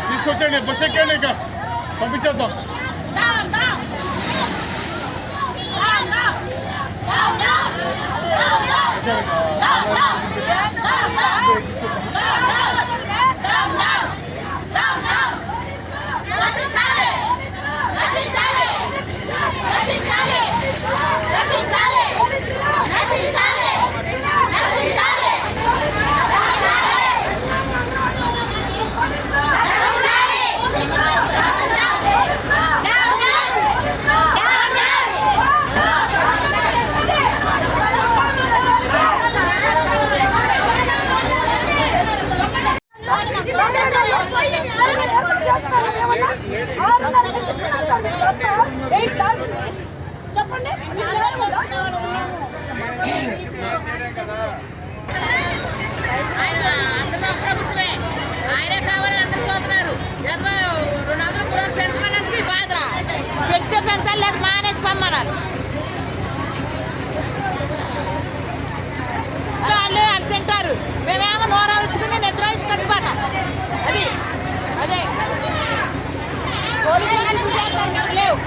తీసుకొచ్చండి bus ఎక్కండి ఇక పంపించేద్దాం. చెప్పండి అందరూ ప్రభుత్వమే, ఆయనే కావాలని అందరూ చూస్తున్నారు. 200 కూడా పెంచమన్నందుకు బాధ పెంచితే పెంచాలి, లేదు మానేసి పమ్మన్నారు. వాళ్ళు అది తింటారు, మేమేమో నోరావుచ్చుకుని నిద్ర కట్టుకుంటాం. అది అదే లేవు.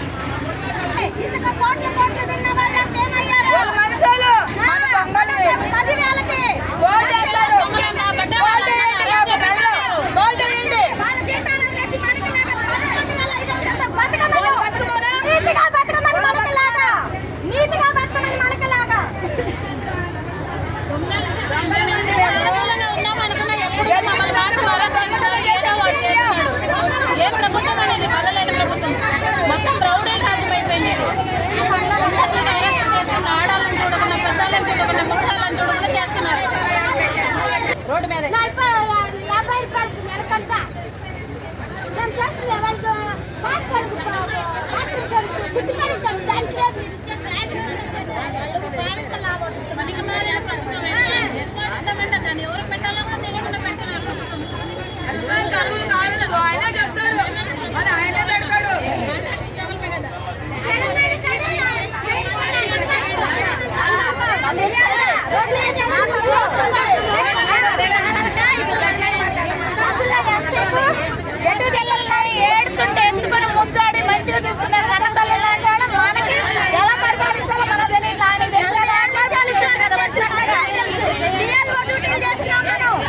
ఇసుక కోట్ల కోట్లు తిన్న వాళ్ళంతా ఏమయ్యారు? 10,000కి వాళ్ళ జీతాలు చేసి మనకిలాగా 11,500 బతకమని నీతిగా బతకమని మనకిలాగా నీతిగా బతకమని మనకిలాగా ఏ ప్రభుత్వం అనేది కలలేని ప్రభుత్వం, మొత్తం రౌడీ రాజ్యం అయిపోయింది. ఆడాలను చూడకుండా, పెద్దాలను చూడకుండా, ముసలాలను చూడకుండా చేస్తున్నారు. రోడ్డు మీద 50 రూపాయలు నెలకంతా మేము చేస్తున్న వాళ్ళకి దాన్ని ఎవరు పెట్టాలో కూడా తెలియకుండా పెడుతున్నారు ప్రభుత్వం. ఆయనే చెప్తాడు, మరి ఆయనే పెడతాడు. ఏడుతుంటే ఎత్తుకొని ముద్దాడి మంచిగా చూసుకునే కన్నతల్లి ఇలాంటి వాళ్ళు మనకి ఎలా పరిపాలించాలో మనకు తెలియదు. ఆయన తెలిసిన చేస్తున్నాం మనం.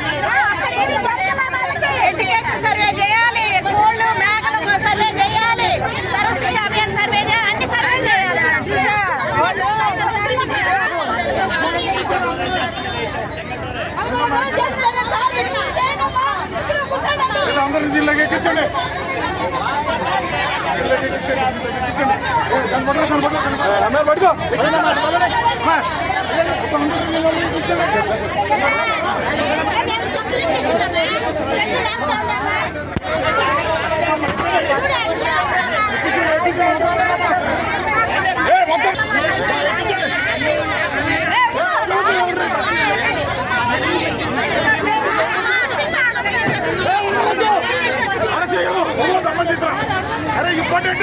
దీనిలోకి ఎక్కించండి. పట్టుకో అరే ఇంపార్టెంట్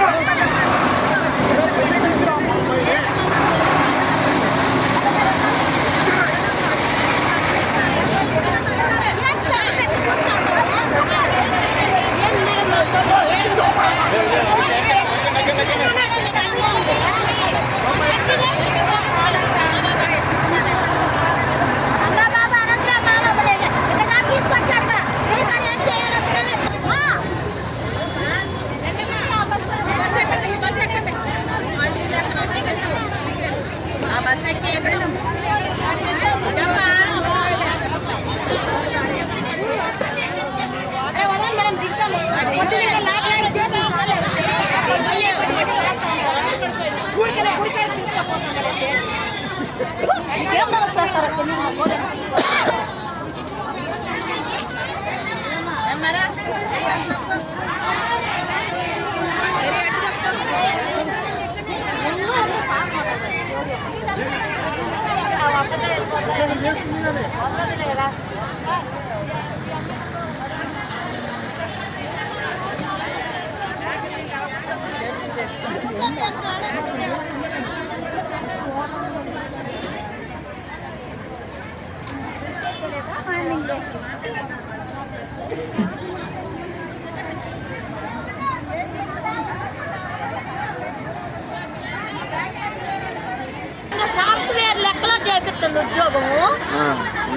సాఫ్ట్వేర్ లెక్కలో చేపిస్తుంది ఉద్యోగము.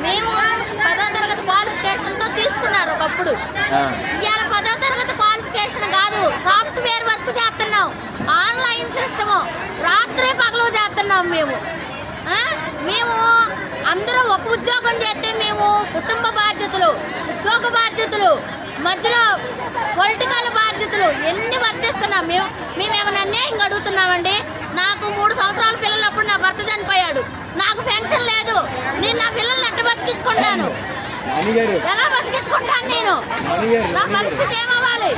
మేము 10వ తరగతి క్వాలిఫికేషన్ తో తీసుకున్నారు ఒకప్పుడు. ఇవాళ 10వ తరగతి క్వాలిఫికేషన్ కాదు, సాఫ్ట్వేర్ వర్క్ చేస్తున్నాం. ఆన్లైన్ సిస్టమ్ రాత్రి పగలు చేస్తున్నాం మేము. అందరూ ఒక ఉద్యోగం చేస్తే మేము కుటుంబ బాధ్యతలు, ఉద్యోగ బాధ్యతలు, మధ్యలో పొలిటికల్ బాధ్యతలు ఎన్ని వర్తిస్తున్నాం. మేమేమైనా అన్యాయం అడుగుతున్నామండి. నాకు 3 సంవత్సరాల పిల్లలప్పుడు నా భర్త చనిపోయాడు, నాకు పెన్షన్ లేదు. నేను నా పిల్లల్ని ఎట్ట బతికించుకుంటాను? ఎలా బతికించుకుంటాను నేను? నా పరిస్థితి ఏమవ్వాలి?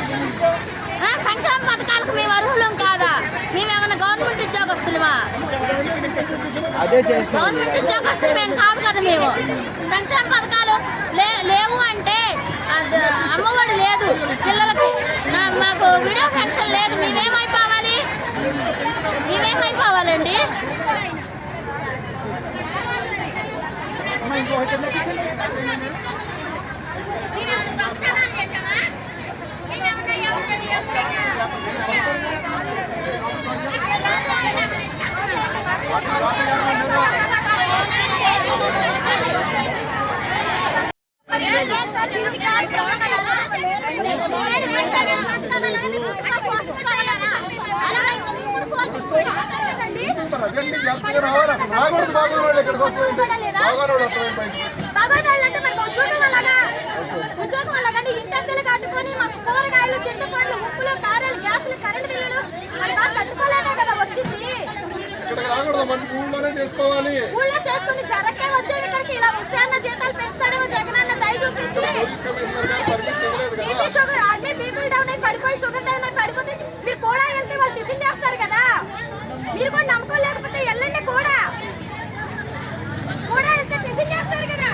సంక్షేమ పథకాలకు మేము అర్హులం కాదా? మేమేమన్నా గవర్నమెంట్ ఉద్యోగస్తులమా? గవర్నమెంట్ ఉద్యోగస్తులు మేము కాదు కదా. మేము సంక్షేమ పథకాలు లేవు అంటే అమ్మఒడి లేదు పిల్లలకి, మాకు విడో పెన్షన్ లేదు. మేమేమైపోవాలి? మేమేమైపోవాలండి? ఉద్యోగం వల్ల ఇంటెంతలు కట్టుకొని మాకు కూరగాయలు, చింతపండ్లు, ఉప్పులు, కారాలు, గ్యాసులు, కరెంట్ బిల్లులు తట్టుకోలేక కదా వచ్చింది. ఊళ్ళో చేసుకుని జరక్కే వచ్చేవి ఇక్కడికి. ఇలా వస్తే అన్న జీతాలు పెంచుతాడేమో జగనన్న దయ చూపించి. బీపీ షుగర్ అన్ని బీపీలు డౌన్ అయి పడిపోయి, షుగర్ డౌన్ అయి పడిపోతే మీరు కూడా వెళ్తే వాళ్ళు టిఫిన్ చేస్తారు కదా. మీరు కూడా నమ్ముకోలేకపోతే వెళ్ళండి. కూడా వెళ్తే టిఫిన్ చేస్తారు కదా.